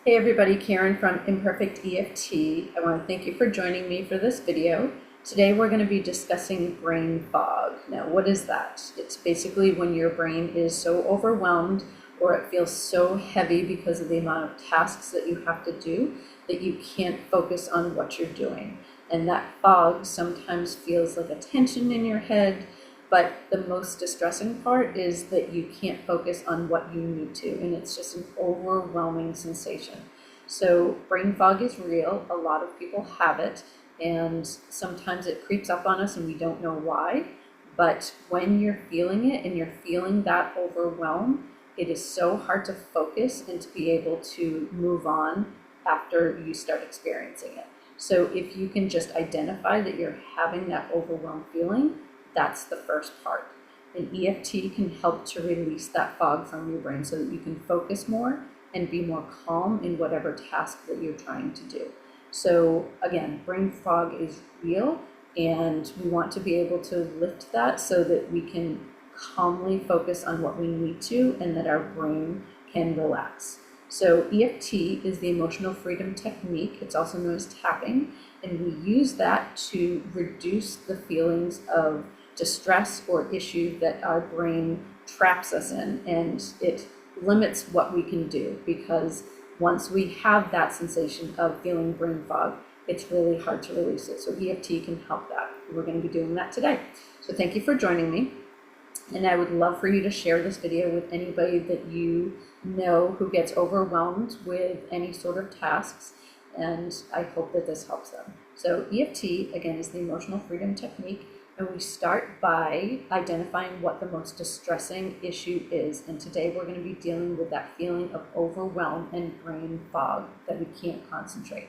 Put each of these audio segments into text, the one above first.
Hey everybody, Karen from Imperfect EFT. I want to thank you for joining me for this video. Today we're going to be discussing brain fog. Now, what is that? It's basically when your brain is so overwhelmed or it feels so heavy because of the amount of tasks that you have to do that you can't focus on what you're doing. And that fog sometimes feels like a tension in your head, but the most distressing part is that you can't focus on what you need to, and it's just an overwhelming sensation. So brain fog is real. A lot of people have it, and sometimes it creeps up on us and we don't know why. But when you're feeling it and you're feeling that overwhelm, it is so hard to focus and to be able to move on after you start experiencing it. So if you can just identify that you're having that overwhelmed feeling, that's the first part. And EFT can help to release that fog from your brain so that you can focus more and be more calm in whatever task that you're trying to do. So again, brain fog is real, and we want to be able to lift that so that we can calmly focus on what we need to and that our brain can relax. So EFT is the emotional freedom technique. It's also known as tapping, and we use that to reduce the feelings of distress or issue that our brain traps us in, and it limits what we can do, because once we have that sensation of feeling brain fog, it's really hard to release it. So EFT can help that. We're going to be doing that today. So thank you for joining me, and I would love for you to share this video with anybody that you know who gets overwhelmed with any sort of tasks, and I hope that this helps them. So EFT, again, is the emotional freedom technique. And we start by identifying what the most distressing issue is. And today we're going to be dealing with that feeling of overwhelm and brain fog, that we can't concentrate.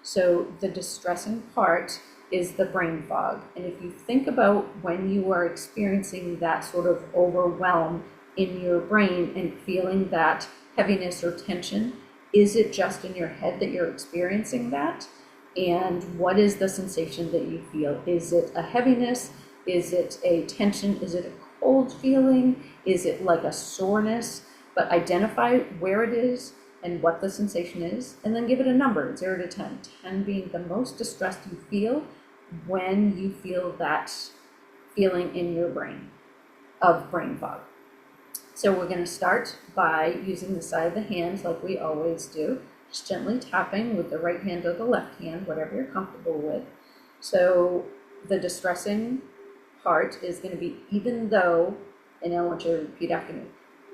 So the distressing part is the brain fog. And if you think about when you are experiencing that sort of overwhelm in your brain and feeling that heaviness or tension, is it just in your head that you're experiencing that? And what is the sensation that you feel? Is it a heaviness? Is it a tension? Is it a cold feeling? Is it like a soreness? But identify where it is and what the sensation is, and then give it a number, 0 to 10. 10 being the most distressed you feel when you feel that feeling in your brain of brain fog. So we're going to start by using the side of the hand like we always do. Just gently tapping with the right hand or the left hand, whatever you're comfortable with. So the distressing part is going to be, even though, and I want you to repeat after me,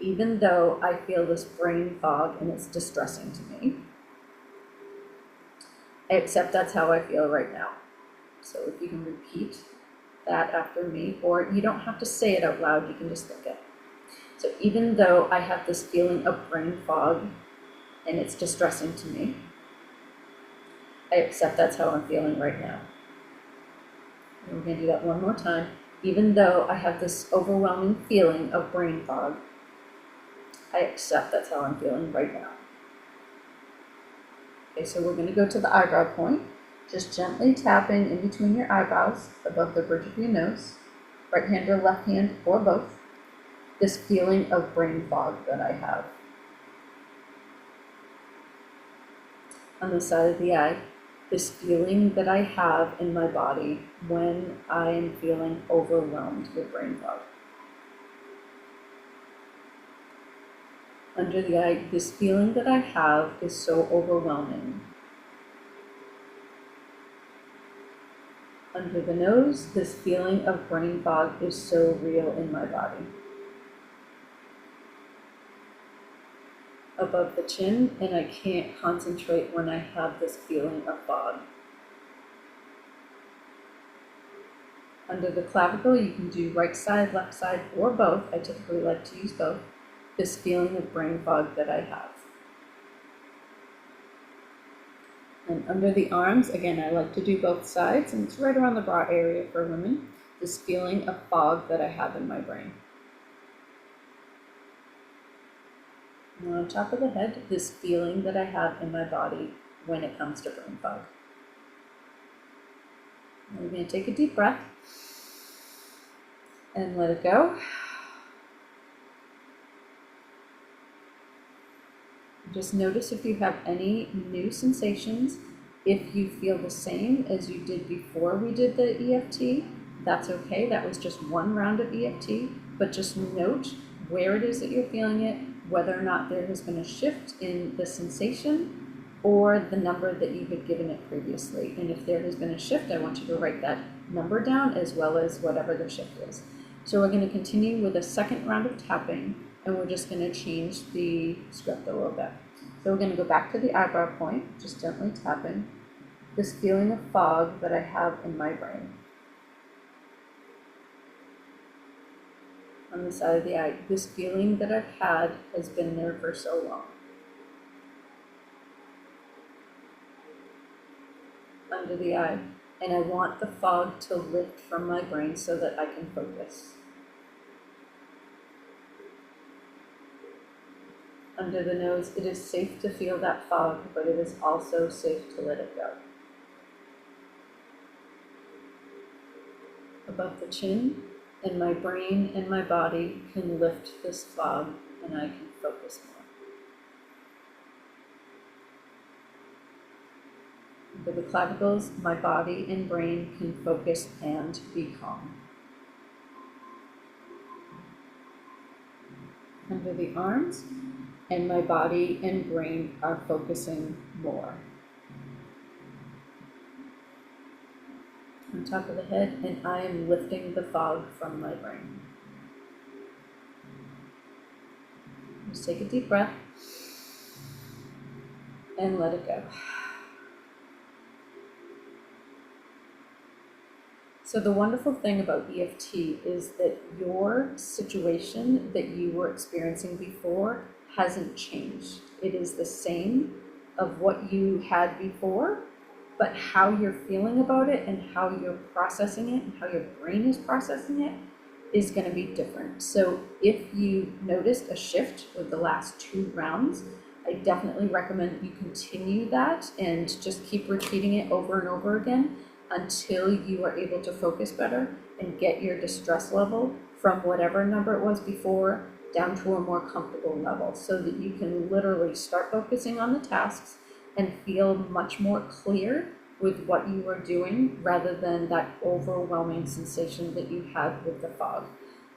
even though I feel this brain fog and it's distressing to me, I accept that's how I feel right now. So if you can repeat that after me, or you don't have to say it out loud, you can just think it. So even though I have this feeling of brain fog, and it's distressing to me, I accept that's how I'm feeling right now. And we're going to do that one more time. Even though I have this overwhelming feeling of brain fog, I accept that's how I'm feeling right now. Okay, so we're going to go to the eyebrow point, just gently tapping in between your eyebrows, above the bridge of your nose, right hand or left hand or both, this feeling of brain fog that I have. On the side of the eye, this feeling that I have in my body when I am feeling overwhelmed with brain fog. Under the eye, this feeling that I have is so overwhelming. Under the nose, this feeling of brain fog is so real in my body. Above the chin, and I can't concentrate when I have this feeling of fog. Under the clavicle, you can do right side, left side, or both. I typically like to use both. This feeling of brain fog that I have. And under the arms, again, I like to do both sides, and it's right around the bra area for women. This feeling of fog that I have in my brain. And on top of the head, this feeling that I have in my body when it comes to brain fog. And we're going to take a deep breath and let it go. Just notice if you have any new sensations. If you feel the same as you did before we did the EFT, that's okay. That was just one round of EFT, but just note where it is that you're feeling it, whether or not there has been a shift in the sensation or the number that you had given it previously. And if there has been a shift, I want you to write that number down as well as whatever the shift is. So we're going to continue with a second round of tapping, and we're just going to change the script a little bit. So we're going to go back to the eyebrow point, just gently tapping. This feeling of fog that I have in my brain. On the side of the eye, this feeling that I've had has been there for so long. Under the eye, and I want the fog to lift from my brain so that I can focus. Under the nose, it is safe to feel that fog, but it is also safe to let it go. Above the chin, and my brain and my body can lift this fog, and I can focus more. Under the clavicles, my body and brain can focus and be calm. Under the arms, and my body and brain are focusing more. On top of the head, and I am lifting the fog from my brain. Just take a deep breath and let it go. So the wonderful thing about EFT is that your situation that you were experiencing before hasn't changed. It is the same of what you had before, but how you're feeling about it and how you're processing it and how your brain is processing it is going to be different. So if you noticed a shift with the last 2 rounds, I definitely recommend you continue that and just keep repeating it over and over again until you are able to focus better and get your distress level from whatever number it was before down to a more comfortable level, so that you can literally start focusing on the tasks and feel much more clear with what you are doing rather than that overwhelming sensation that you had with the fog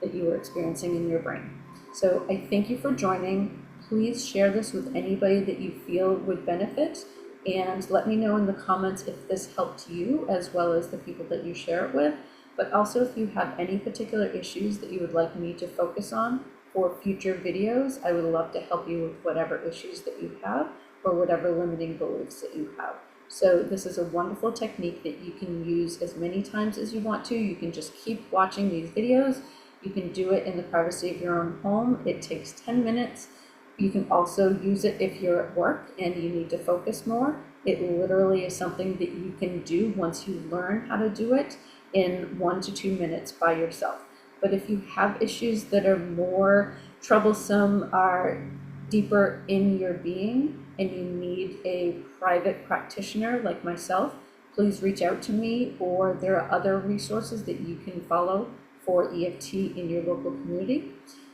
that you were experiencing in your brain. So I thank you for joining. Please share this with anybody that you feel would benefit, and let me know in the comments if this helped you as well as the people that you share it with. But also, if you have any particular issues that you would like me to focus on for future videos, I would love to help you with whatever issues that you have or whatever limiting beliefs that you have. So this is a wonderful technique that you can use as many times as you want to. You can just keep watching these videos. You can do it in the privacy of your own home. It takes 10 minutes. You can also use it if you're at work and you need to focus more. It literally is something that you can do once you learn how to do it in 1 to 2 minutes by yourself. But if you have issues that are more troublesome, are deeper in your being, and you need a private practitioner like myself, please reach out to me, or there are other resources that you can follow for EFT in your local community.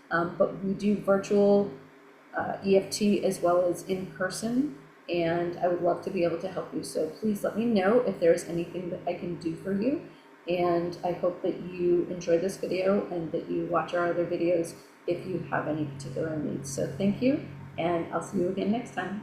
But we do virtual EFT as well as in person, and I would love to be able to help you. So please let me know if there's anything that I can do for you. And I hope that you enjoy this video and that you watch our other videos if you have any particular needs. So thank you, and I'll see you again next time.